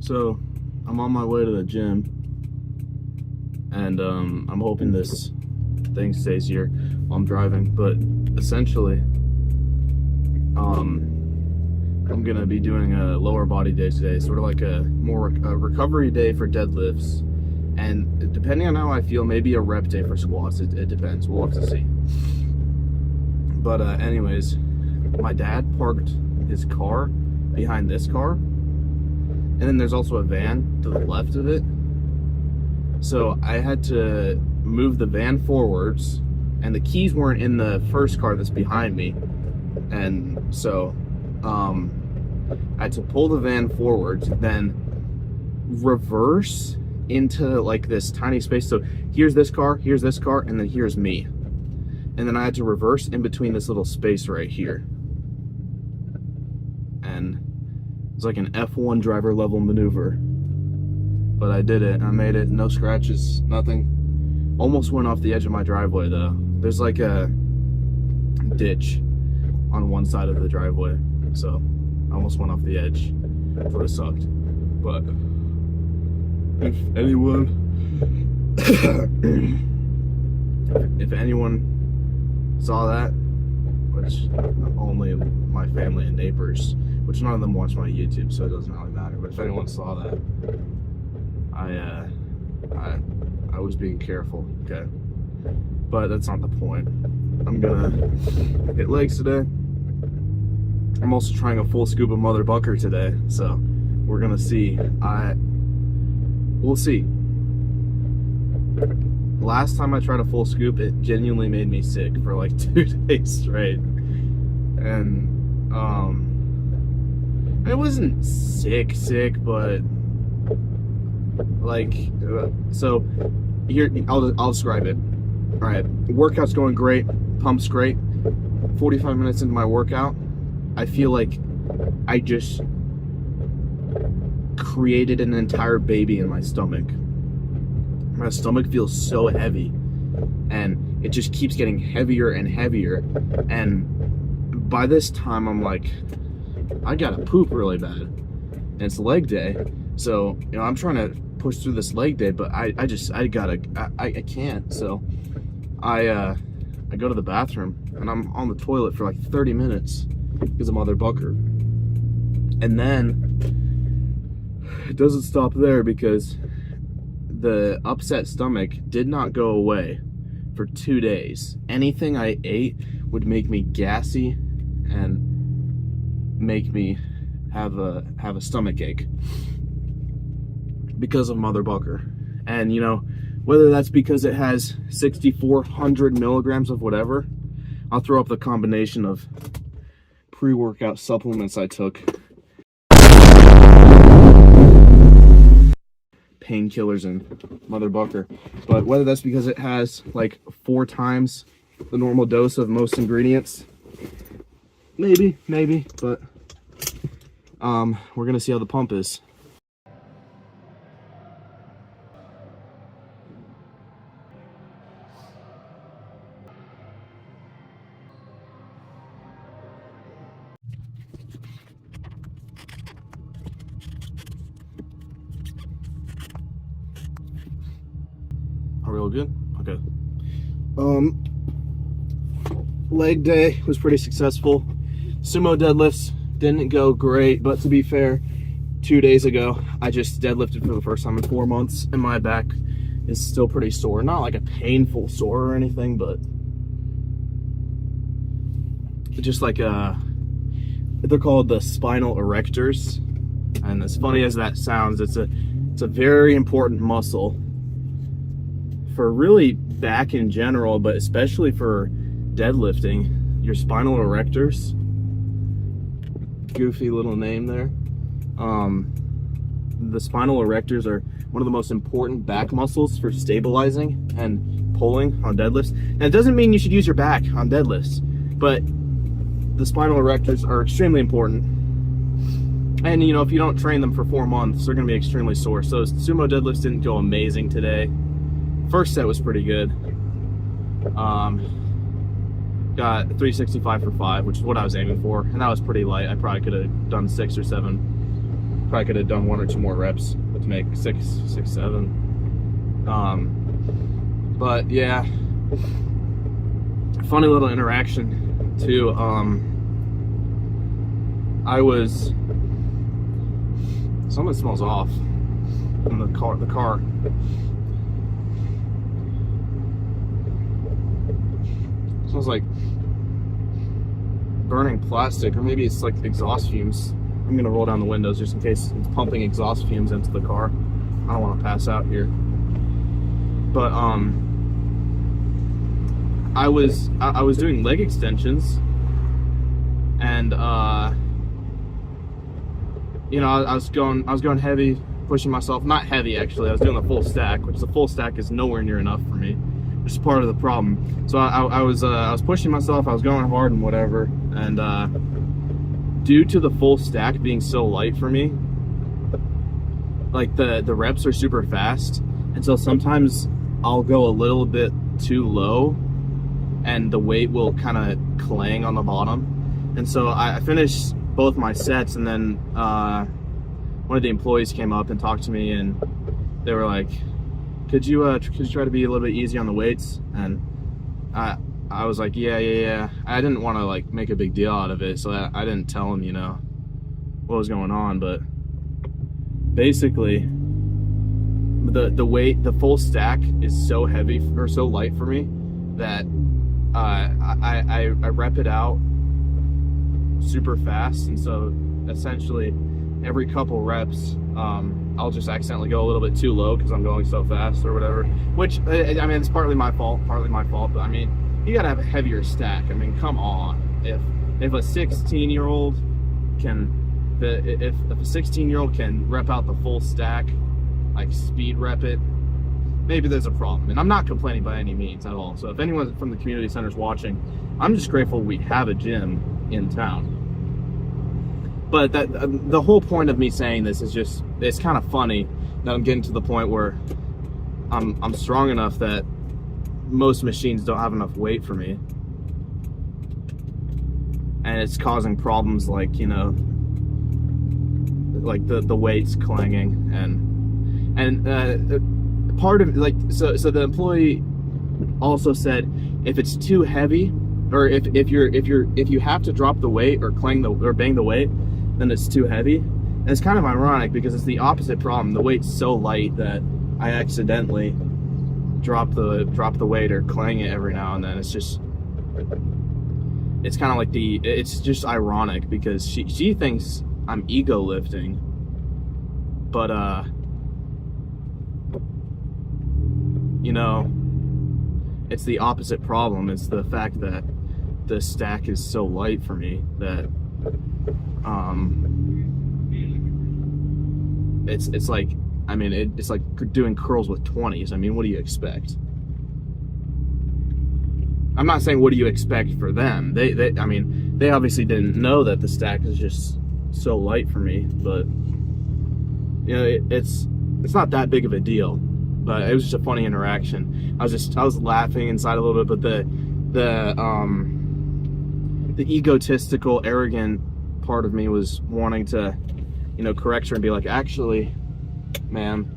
So I'm on my way to the gym, and I'm hoping this thing stays here while I'm driving. But essentially, I'm gonna be doing a lower body day today, sort of like a recovery day for deadlifts, and depending on how I feel, maybe a rep day for squats. It depends. We'll have to see. But anyways, my dad parked his car behind this car, and then there's also a van to the left of it. So I had to move the van forwards, and the keys weren't in the first car that's behind me, and so I had to pull the van forwards, then reverse into like this tiny space. So here's this car, and then here's me, and then I had to reverse in between this little space right here. And it's like an F1 driver level maneuver, but I did it. I made it. No scratches, nothing. Almost went off the edge of my driveway though. There's like a ditch on one side of the driveway, so I almost went off the edge. That would have sucked. But if anyone saw that, which only my family and neighbors, which none of them watch my YouTube, so it doesn't really matter. But if anyone saw that, I was being careful, okay? But that's not the point. I'm gonna hit legs today. I'm also trying a full scoop of Mother Bucker today, so we're gonna see. We'll see. Last time I tried a full scoop, it genuinely made me sick for like 2 days straight. And it wasn't sick, but like, so here, I'll describe it. All right, workout's going great, pump's great. 45 minutes into my workout, I feel like I just created an entire baby in my stomach. My stomach feels so heavy, and it just keeps getting heavier and heavier. And by this time, I'm like, I gotta poop really bad. And it's leg day, so you know I'm trying to push through this leg day, but I can't. So I go to the bathroom, and I'm on the toilet for like 30 minutes because of Mother Bucker. And then it doesn't stop there, because the upset stomach did not go away for 2 days. Anything I ate would make me gassy and make me have a stomach ache because of Mother Bucker. And you know, whether that's because it has 6,400 milligrams of whatever, I'll throw up the combination of pre-workout supplements I took, painkillers, and Mother Bucker. But whether that's because it has like 4 times the normal dose of most ingredients, maybe, but we're gonna see how the pump is. Are we all good? Okay. Leg day was pretty successful. Sumo deadlifts didn't go great, but to be fair, 2 days ago I just deadlifted for the first time in 4 months, and my back is still pretty sore. Not like a painful sore or anything, but just like they're called the spinal erectors. And as funny as that sounds, it's a very important muscle for really back in general, but especially for deadlifting. Your spinal erectors, goofy little name there. The spinal erectors are one of the most important back muscles for stabilizing and pulling on deadlifts. And it doesn't mean you should use your back on deadlifts, but the spinal erectors are extremely important. And you know, if you don't train them for 4 months, they're gonna be extremely sore. So sumo deadlifts didn't go amazing today. First set was pretty good. Got 365 for 5, which is what I was aiming for, and that was pretty light. I probably could have done 6 or 7. Probably could have done 1 or 2 more reps to make 6, 7. But yeah, funny little interaction too. Something smells off in the car. It smells like burning plastic, or maybe it's like exhaust fumes. I'm gonna roll down the windows just in case it's pumping exhaust fumes into the car. I don't want to pass out here. But I was doing leg extensions, and you know, I was going heavy, pushing myself. Not heavy actually. I was doing the full stack, which the full stack is nowhere near enough for me, which is part of the problem. So I was pushing myself. I was going hard and whatever, and due to the full stack being so light for me, like the reps are super fast, and so sometimes I'll go a little bit too low and the weight will kind of clang on the bottom. And so I finished both my sets, and then one of the employees came up and talked to me, and they were like, could you try to be a little bit easy on the weights? And I was like, yeah. I didn't want to like make a big deal out of it, so I didn't tell him, you know, what was going on. But basically, the weight, the full stack is so heavy or so light for me that I rep it out super fast, and so essentially every couple reps I'll just accidentally go a little bit too low because I'm going so fast or whatever, which I mean, it's partly my fault, but I mean, you gotta have a heavier stack. I mean, come on. If a 16-year-old can, if a 16-year-old can rep out the full stack, like speed rep it, maybe there's a problem. And I'm not complaining by any means at all. So if anyone from the community center is watching, I'm just grateful we have a gym in town. But the whole point of me saying this is just, it's kind of funny that I'm getting to the point where I'm strong enough that most machines don't have enough weight for me, and it's causing problems like, you know, like the weights clanging, and part of, like, so the employee also said if it's too heavy, or if you have to drop the weight or bang the weight, then it's too heavy. And it's kind of ironic because it's the opposite problem. The weight's so light that I accidentally drop the weight or clang it every now and then. It's just, it's kind of like it's just ironic because she thinks I'm ego lifting, but you know, it's the opposite problem. It's the fact that the stack is so light for me that it's like, I mean, it's like doing curls with 20s. I mean, what do you expect? I'm not saying what do you expect for them. I mean, they obviously didn't know that the stack is just so light for me, but you know, it's not that big of a deal. But it was just a funny interaction. I was laughing inside a little bit, but the egotistical, arrogant part of me was wanting to, you know, correct her and be like, actually, ma'am,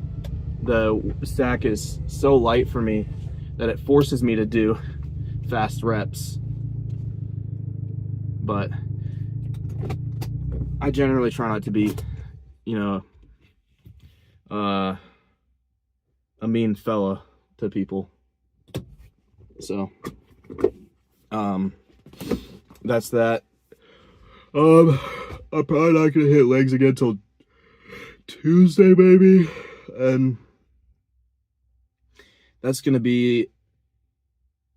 the stack is so light for me that it forces me to do fast reps. But I generally try not to be, you know, a mean fella to people. So that's that. I'm probably not gonna hit legs again till Tuesday maybe, and that's gonna be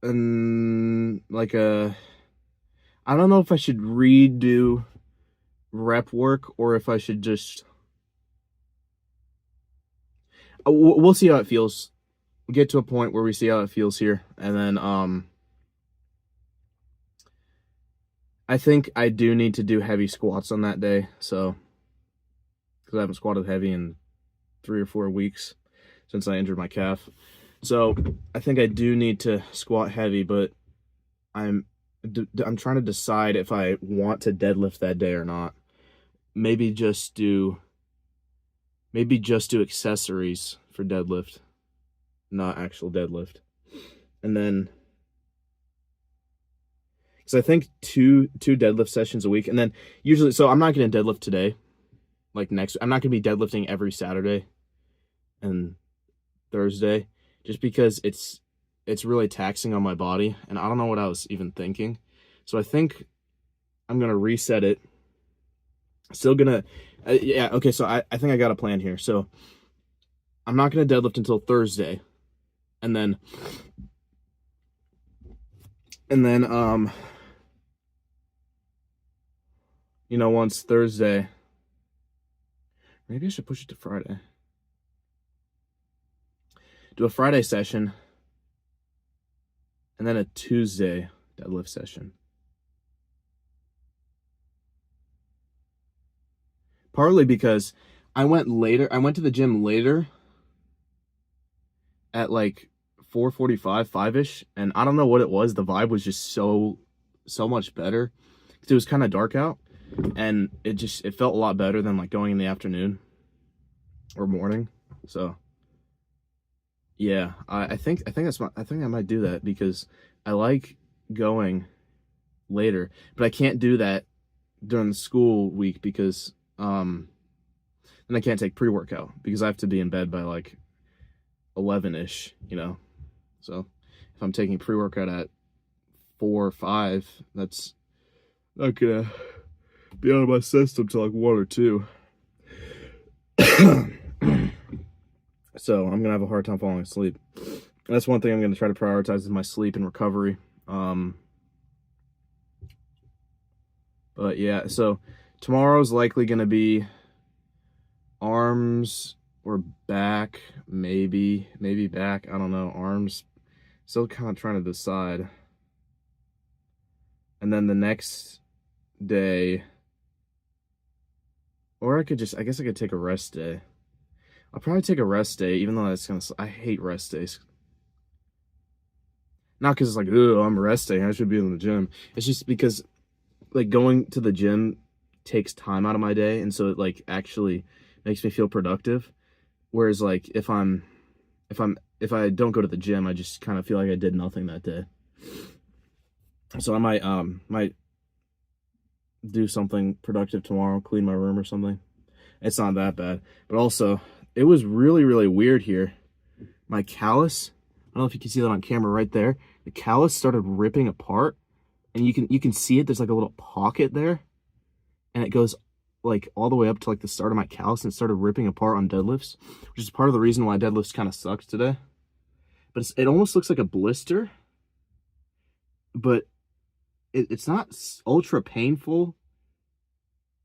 like I don't know if I should redo rep work or if I should just, we'll see how it feels. We'll get to a point where we see how it feels here, and then I think I do need to do heavy squats on that day, so, because I haven't squatted heavy in 3 or 4 weeks since I injured my calf. So I think I do need to squat heavy, but I'm trying to decide if I want to deadlift that day or not. Maybe just do Maybe just do accessories for deadlift, not actual deadlift. And then, because I think two deadlift sessions a week, and then usually, so I'm not going to deadlift today. Like I'm not going to be deadlifting every Saturday and Thursday, just because it's really taxing on my body, and I don't know what I was even thinking. So I think I'm gonna reset it. Still gonna, yeah, okay. So I think I got a plan here. So I'm not gonna deadlift until Thursday, and then once Thursday, maybe I should push it to Friday. Do a Friday session, and then a Tuesday deadlift session. Partly because I went to the gym later at like 4:45, 5-ish, and I don't know what it was. The vibe was just so much better. It was kind of dark out, and it felt a lot better than like going in the afternoon or morning. So yeah, I think I might do that, because I like going later, but I can't do that during the school week, because then I can't take pre-workout because I have to be in bed by like 11-ish, So if I'm taking pre-workout at 4 or 5, that's not gonna be out of my system till like 1 or 2. So I'm gonna have a hard time falling asleep. And that's one thing I'm gonna try to prioritize, is my sleep and recovery. But yeah, so tomorrow's likely gonna be arms or back, maybe back. I don't know. Arms, still kind of trying to decide. And then the next day, or I guess I could take a rest day. I'll probably take a rest day, even though I hate rest days. Not because it's like, oh, I'm resting, I should be in the gym. It's just because like going to the gym takes time out of my day, and so it like actually makes me feel productive. Whereas like if I don't go to the gym, I just kind of feel like I did nothing that day. So I might do something productive tomorrow, clean my room or something. It's not that bad. But also, it was really, really weird here. My callus, I don't know if you can see that on camera right there. The callus started ripping apart, and you can see it. There's like a little pocket there, and it goes like all the way up to like the start of my callus, and it started ripping apart on deadlifts, which is part of the reason why deadlifts kind of sucks today. But it almost looks like a blister, but it's not ultra painful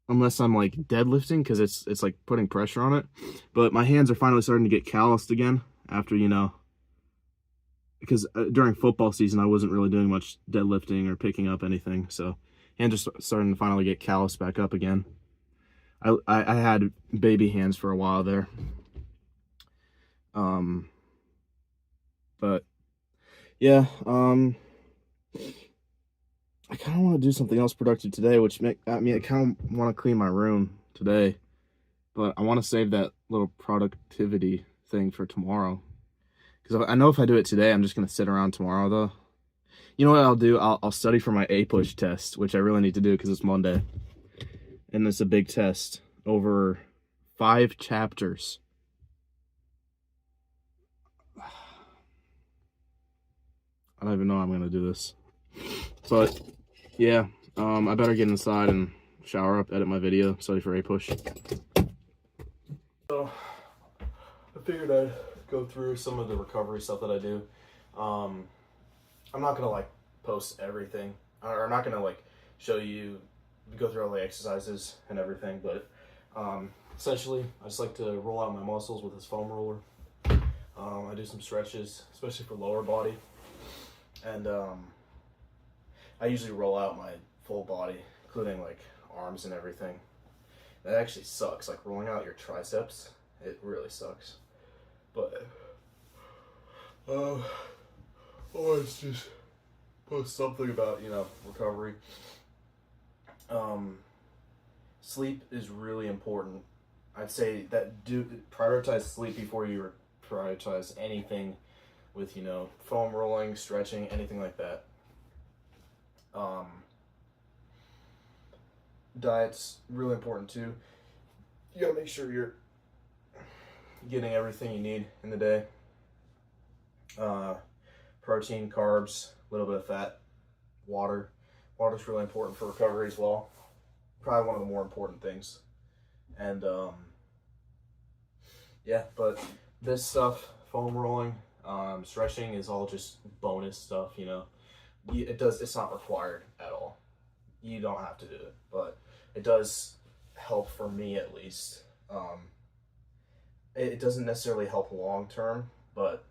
unless I'm like deadlifting, because it's like putting pressure on it. But my hands are finally starting to get calloused again after, because during football season I wasn't really doing much deadlifting or picking up anything, so hands are starting to finally get calloused back up again. I had baby hands for a while there. But yeah, I kind of want to do something else productive today, I kind of want to clean my room today, but I want to save that little productivity thing for tomorrow. Because I know if I do it today, I'm just going to sit around tomorrow, though. You know what I'll do? I'll study for my A-push test, which I really need to do because it's Monday. And it's a big test over 5 chapters. I don't even know how I'm going to do this. But, yeah, I better get inside and shower up, edit my video, study for A-push. So, I figured I'd go through some of the recovery stuff that I do. I'm not gonna like post everything, or I'm not gonna like show you, go through all the exercises and everything, but essentially I just like to roll out my muscles with this foam roller. I do some stretches, especially for lower body, and I usually roll out my full body, including like arms and everything. That actually sucks, like rolling out your triceps, it really sucks. But always just post something about, recovery. Sleep is really important I'd say that prioritize sleep before you prioritize anything with, you know, foam rolling, stretching, anything like that. Diet's really important too. You gotta make sure you're getting everything you need in the day. Protein, carbs, a little bit of fat, water. Water's really important for recovery as well. Probably one of the more important things. And yeah, but this stuff, foam rolling, stretching is all just bonus stuff, you know. It's not required at all. You don't have to do it, but it does help for me at least. It doesn't necessarily help long term, but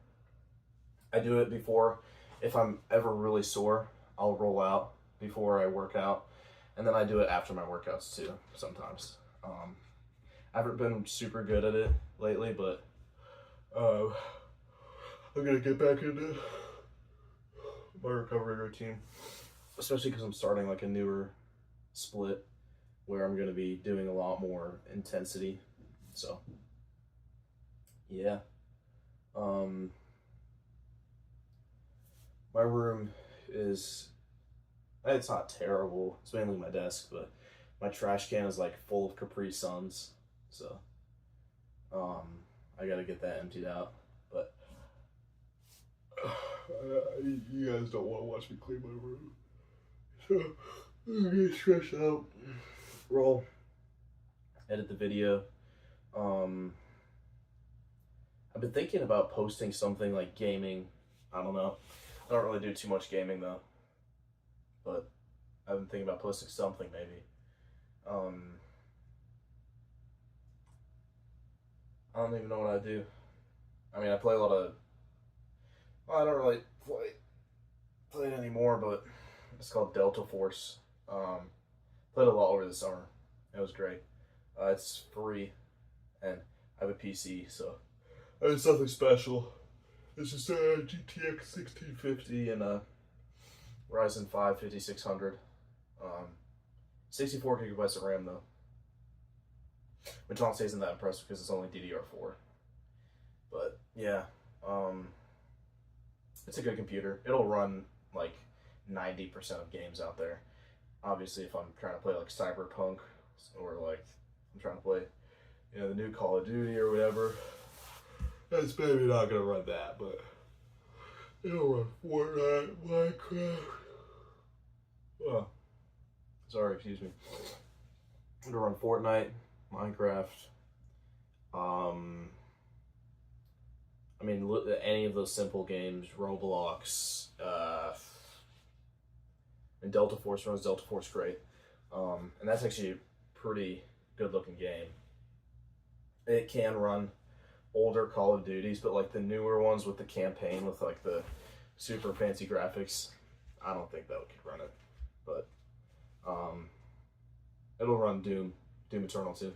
I do it before. If I'm ever really sore, I'll roll out before I work out, and then I do it after my workouts too sometimes. I haven't been super good at it lately, but I'm gonna get back into my recovery routine, especially because I'm starting like a newer split where I'm gonna be doing a lot more intensity. So yeah. My room it's not terrible. It's mainly my desk, but my trash can is like full of Capri Suns. So I gotta get that emptied out. But you guys don't want to watch me clean my room. So I'm gonna get stressed out. Roll. Edit the video. I've been thinking about posting something like gaming. I don't know. I don't really do too much gaming though. But I've been thinking about posting something maybe. I don't even know what I do. I mean, I play a lot of. Well, I don't really play it anymore, but it's called Delta Force. Played a lot over the summer. It was great. It's free, and I have a PC, so it's nothing special. It's just a GTX 1650 and a Ryzen 5 5600. 64 gigabytes of RAM though, which honestly isn't that impressive because it's only DDR4. But yeah, it's a good computer. It'll run like 90% of games out there. Obviously, if I'm trying to play like Cyberpunk or like I'm trying to play, you know, the new Call of Duty or whatever, it's maybe not gonna run that, but it'll run Fortnite, Minecraft. Oh, sorry, excuse me. It'll run Fortnite, Minecraft. I mean, any of those simple games, Roblox, and Delta Force runs Delta Force great. And that's actually a pretty good looking game. It can run older Call of Duties, but like the newer ones with the campaign with like the super fancy graphics, I don't think that could run it. But it'll run Doom Eternal too.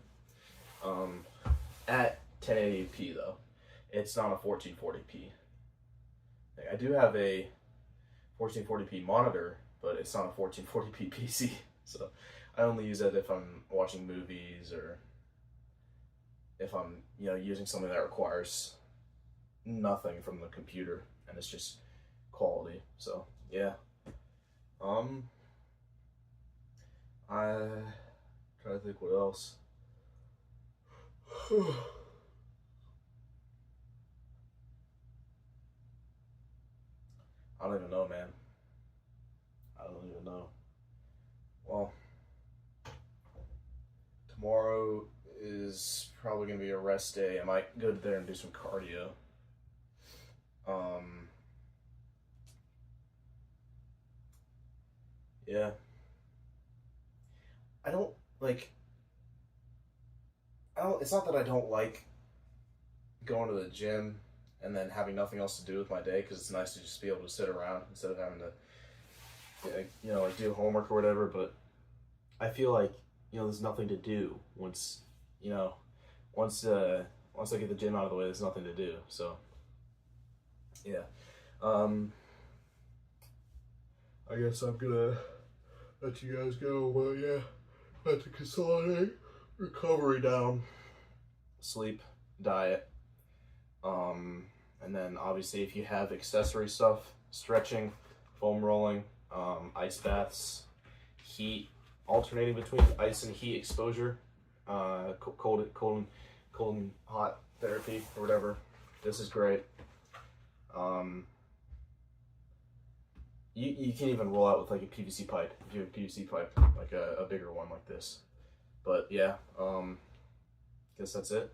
At 1080p though. It's not a 1440p. I do have a 1440p monitor, but it's not a 1440p PC. So I only use it if I'm watching movies or if I'm, you know, using something that requires nothing from the computer and it's just quality. So yeah. I try to think what else. I don't even know, man. I don't even know. Well, tomorrow is probably gonna be a rest day. I might go there and do some cardio. Yeah. I don't like. It's not that I don't like going to the gym and then having nothing else to do with my day, because it's nice to just be able to sit around instead of having to, you know, like do homework or whatever. But I feel like, you know, there's nothing to do once, you know, once I get the gym out of the way, there's nothing to do. So yeah, I guess I'm gonna let you guys go. But yeah, I have to consolidate recovery down. sleep, diet, and then obviously if you have accessory stuff, stretching, foam rolling, ice baths, heat, alternating between ice and heat exposure, cold and hot therapy or whatever. This is great. You can even roll out with like a PVC pipe if you have a PVC pipe, like a bigger one like this. But yeah, guess that's it.